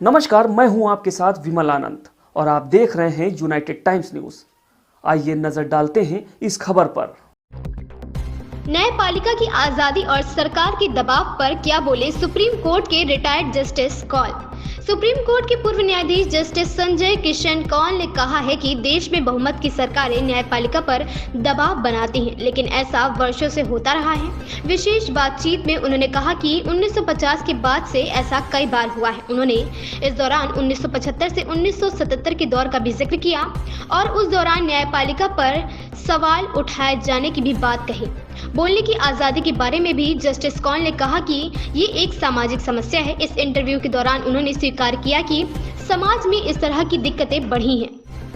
नमस्कार, मैं हूं आपके साथ विमल आनंद और आप देख रहे हैं यूनाइटेड टाइम्स न्यूज। आइए नजर डालते हैं इस खबर पर। न्यायपालिका की आजादी और सरकार के दबाव पर क्या बोले सुप्रीम कोर्ट के retired justice Kaul. Supreme court के पूर्व न्यायाधीश जस्टिस संजय किशन कौल ने कहा है कि देश में बहुमत की सरकारें न्यायपालिका पर दबाव बनाती हैं, लेकिन ऐसा वर्षों से होता रहा है। विशेष बातचीत में उन्होंने कहा कि 1950 के बाद से ऐसा कई बार हुआ है। उन्होंने इस दौरान 1975 से 1977 के दौर का भी जिक्र किया और उस दौरान न्यायपालिका पर सवाल उठाए जाने की भी बात कही। बोलने की आज़ादी के बारे में भी जस्टिस कौल ने कहा कि ये एक सामाजिक समस्या है। इस इंटरव्यू के दौरान उन्होंने स्वीकार किया कि समाज में इस तरह की दिक्कतें बढ़ी हैं।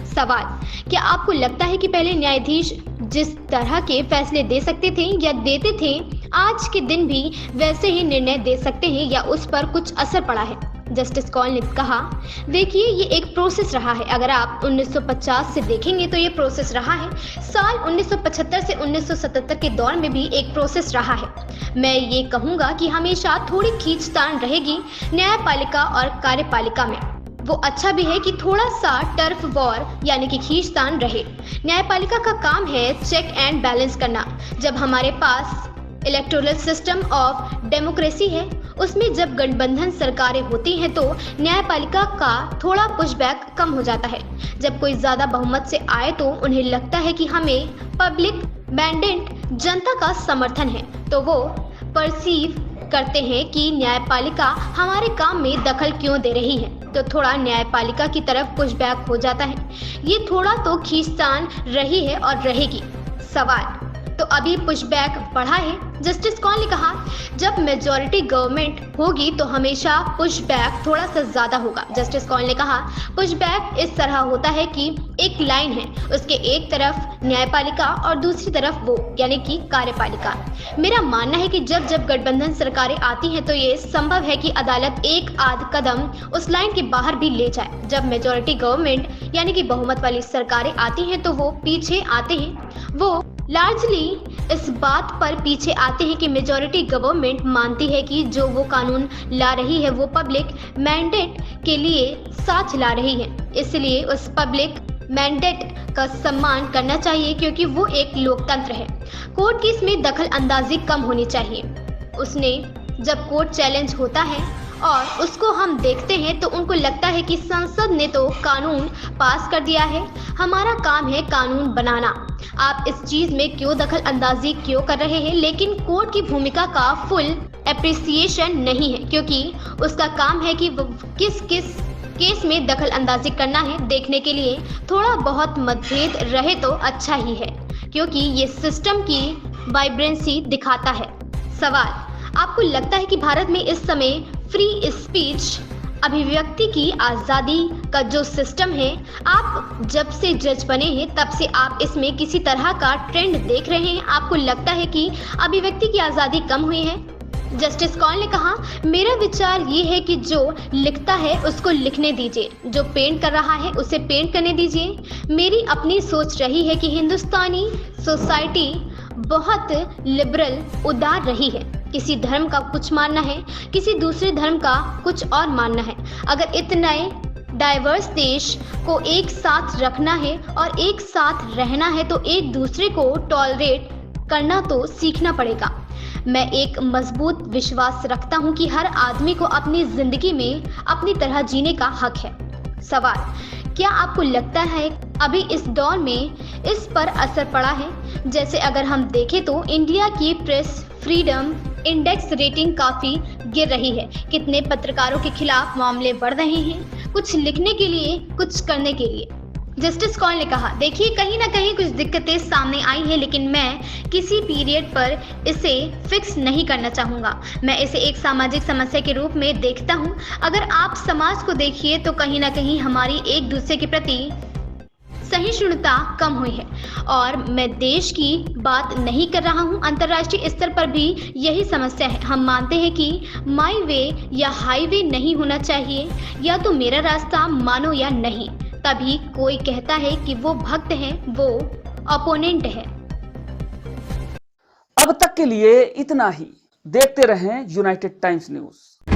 सवाल: क्या आपको लगता है कि पहले न्यायाधीश जिस तरह के फैसले दे सकते थे या देते थे, आज के दिन भी वैसे ही निर्णय दे सकते हैं या उस पर कुछ असर पड़ा है? जस्टिस कौल ने कहा, देखिए ये एक प्रोसेस रहा है। अगर आप 1950 से देखेंगे तो ये प्रोसेस रहा है। साल 1975 से 1977 के दौर में भी एक प्रोसेस रहा है। मैं ये कहूँगा कि हमेशा थोड़ी खींचतान रहेगी न्यायपालिका और कार्यपालिका में। वो अच्छा भी है कि थोड़ा सा टर्फ वॉर यानी कि खींचतान रहे। न्यायपालिका का काम है चेक एंड बैलेंस करना। जब हमारे पास इलेक्टोरल सिस्टम ऑफ डेमोक्रेसी है, उसमें जब गठबंधन सरकारें होती हैं तो न्यायपालिका का थोड़ा पुशबैक कम हो जाता है। जब कोई ज़्यादा बहुमत से आए तो उन्हें लगता है कि हमें पब्लिक मैंडेट, जनता का समर्थन है, तो वो परसीव करते हैं कि न्यायपालिका हमारे काम में दखल क्यों दे रही है, तो थोड़ा न्यायपालिका की तरफ पुशबैक हो जाता है। ये थोड़ा तो खींचतान रही है और रहेगी। सवाल: तो अभी पुशबैक बढ़ा है? जस्टिस कौल ने कहा, जब मेजॉरिटी गवर्नमेंट होगी तो हमेशा पुशबैक थोड़ा सा ज्यादा होगा। जस्टिस कौल ने कहा, पुशबैक इस तरह होता है कि एक लाइन है, उसके एक तरफ न्यायपालिका और दूसरी तरफ वो यानी कि कार्यपालिका। मेरा मानना है कि जब जब गठबंधन सरकारें आती हैं तो ये संभव है कि अदालत एक आध कदम उस लाइन के बाहर भी ले जाए। जब मेजॉरिटी गवर्नमेंट यानी कि बहुमत वाली सरकारें आती हैं तो वो पीछे आते हैं। वो लार्जली इस बात पर पीछे आते हैं कि मेजॉरिटी गवर्नमेंट मानती है कि जो वो कानून ला रही है वो पब्लिक मैंडेट के लिए साथ ला रही है, इसलिए उस पब्लिक मैंडेट का सम्मान करना चाहिए क्योंकि वो एक लोकतंत्र है। कोर्ट की इसमें दखल अंदाजी कम होनी चाहिए। उसने जब कोर्ट चैलेंज होता है और उसको हम देखते हैं तो उनको लगता है कि संसद ने तो कानून पास कर दिया है, हमारा काम है कानून बनाना, आप इस चीज में क्यों दखल अंदाजी क्यों कर रहे हैं? लेकिन कोर्ट की भूमिका का फुल एप्रिसिएशन नहीं है, क्योंकि उसका काम है कि किस किस केस में दखल अंदाजी करना है। देखने के लिए थोड़ा बहुत मतभेद रहे तो अच्छा ही है, क्योंकि ये सिस्टम की वाइब्रेंसी दिखाता है। सवाल: आपको लगता है कि भारत में इस समय फ्री स्पीच, अभिव्यक्ति की आज़ादी का जो सिस्टम है, आप जब से जज बने हैं तब से आप इसमें किसी तरह का ट्रेंड देख रहे हैं? आपको लगता है कि अभिव्यक्ति की आज़ादी कम हुई है? जस्टिस कौल ने कहा, मेरा विचार ये है कि जो लिखता है उसको लिखने दीजिए, जो पेंट कर रहा है उसे पेंट करने दीजिए। मेरी अपनी सोच रही है कि हिंदुस्तानी सोसाइटी बहुत लिबरल, उदार रही है। किसी धर्म का कुछ मानना है, किसी दूसरे धर्म का कुछ और मानना है। अगर इतने डाइवर्स देश को एक साथ रखना है और एक साथ रहना है तो एक दूसरे को टॉलरेट करना तो सीखना पड़ेगा। मैं एक मजबूत विश्वास रखता हूं कि हर आदमी को अपनी जिंदगी में अपनी तरह जीने का हक है। सवाल: क्या आपको लगता है अभी इस दौर में इस पर असर पड़ा है? जैसे अगर हम देखें तो इंडिया की प्रेस फ्रीडम इंडेक्स रेटिंग काफ़ी गिर रही है। कितने पत्रकारों के खिलाफ मामले बढ़ रहे हैं, कुछ लिखने के लिए, कुछ करने के लिए। जस्टिस कौल ने कहा, देखिए कहीं ना कहीं कुछ दिक्कतें सामने आई हैं, लेकिन मैं किसी पीरियड पर इसे फिक्स नहीं करना चाहूँगा। मैं इसे एक सामाजिक समस्या के रूप में देखता हूँ। अगर आप समाज को देखिए तो कहीं ना कहीं हमारी एक दूसरे के प्रति सहिष्णुता कम हुई है, और मैं देश की बात नहीं कर रहा हूं, अंतर्राष्ट्रीय स्तर पर भी यही समस्या है। हम मानते हैं कि माई वे या हाईवे नहीं होना चाहिए, या तो मेरा रास्ता मानो या नहीं। तभी कोई कहता है कि वो भक्त है, वो अपोनेंट है। अब तक के लिए इतना ही। देखते रहें यूनाइटेड टाइम्स न्यूज।